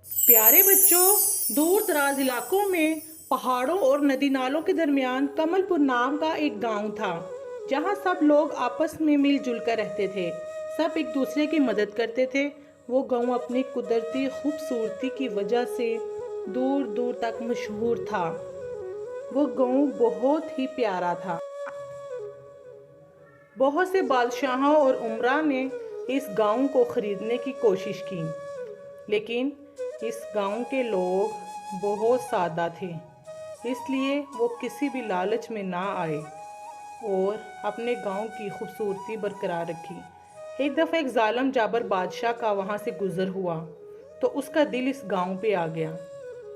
प्यारे बच्चों, दूर दराज इलाकों में पहाड़ों और नदी नालों के दरमियान कमलपुर नाम का एक गांव था, जहां सब लोग आपस में मिलजुल कर रहते थे। सब एक दूसरे की मदद करते थे। वो गांव अपनी कुदरती खूबसूरती की वजह से दूर दूर तक मशहूर था। वो गांव बहुत ही प्यारा था। बहुत से बादशाहों और उमरा ने इस गांव को खरीदने की कोशिश की, लेकिन इस गांव के लोग बहुत सादा थे, इसलिए वो किसी भी लालच में ना आए और अपने गांव की खूबसूरती बरकरार रखी। एक दफ़ा एक जालिम जाबर बादशाह का वहाँ से गुज़र हुआ तो उसका दिल इस गांव पे आ गया।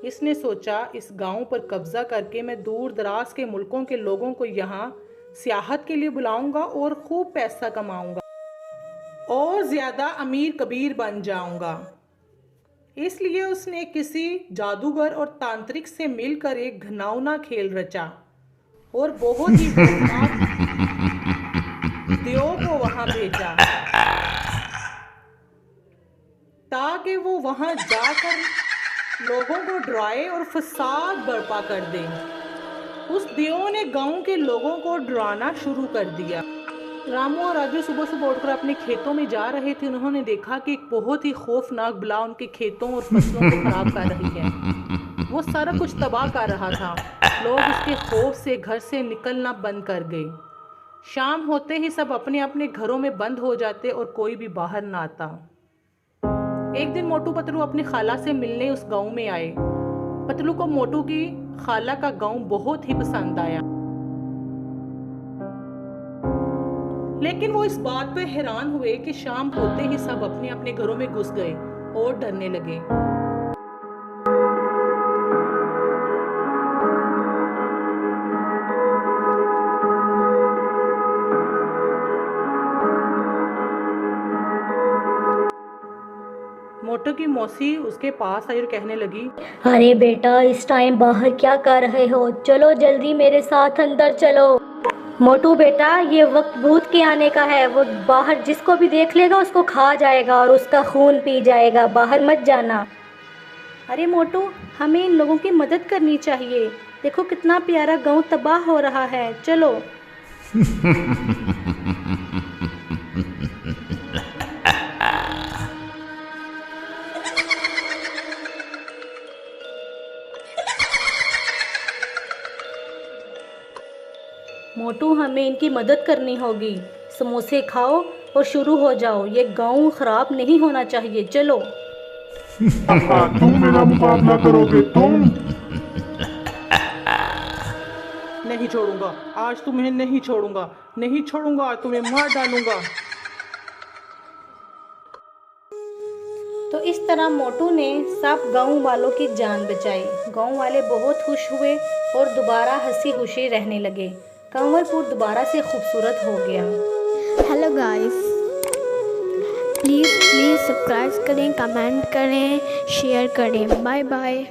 इसने सोचा, इस गांव पर कब्ज़ा करके मैं दूर दराज के मुल्कों के लोगों को यहाँ सियाहत के लिए बुलाऊंगा और खूब पैसा कमाऊंगा और ज़्यादा अमीर कबीर बन जाऊंगा। इसलिए उसने किसी जादूगर और तांत्रिक से मिलकर एक घिनौना खेल रचा और बहुत ही खतरनाक देव को वहां भेजा ताकि वो वहां जाकर लोगों को डराए और फसाद बर्पा कर दे। उस देव ने गांव के लोगों को डराना शुरू कर दिया। रामू और राजू सुबह सुबह उठकर अपने खेतों में जा रहे थे। उन्होंने देखा कि एक बहुत ही खौफनाक बला उनके खेतों और फसलों को खराब कर रही है। वो सारा कुछ तबाह कर रहा था। लोग उसके खौफ से घर से निकलना बंद कर गए। शाम होते ही सब अपने अपने घरों में बंद हो जाते और कोई भी बाहर ना आता। एक दिन मोटू पतलू अपनी खाला से मिलने उस गांव में आए। पतलू को मोटू की खाला का गांव बहुत ही पसंद आया, लेकिन वो इस बात पर हैरान हुए कि शाम होते ही सब अपने अपने घरों में घुस गए और डरने लगे। मोटू की मौसी उसके पास आई और कहने लगी, अरे बेटा, इस टाइम बाहर क्या कर रहे हो? चलो जल्दी मेरे साथ अंदर चलो। मोटू बेटा, ये वक्त भूत के आने का है। वो बाहर जिसको भी देख लेगा उसको खा जाएगा और उसका खून पी जाएगा। बाहर मत जाना। अरे मोटू, हमें इन लोगों की मदद करनी चाहिए। देखो कितना प्यारा गांव तबाह हो रहा है। चलो। मोटू, हमें इनकी मदद करनी होगी। समोसे खाओ और शुरू हो जाओ। ये गांव खराब नहीं होना चाहिए। चलो। तुम मेरा मुकाबला करोगे? तुम नहीं छोड़ूंगा, आज तुम्हें नहीं छोड़ूंगा, नहीं छोड़ूंगा, तुम्हें मार डालूंगा। तो इस तरह मोटू ने सब गांव वालों की जान बचाई। गांव वाले बहुत खुश हुए और दोबारा हंसी खुशी रहने लगे। कमलपुर दोबारा से खूबसूरत हो गया। हेलो गाइस, प्लीज़ सब्सक्राइब करें, कमेंट करें, शेयर करें। Bye bye.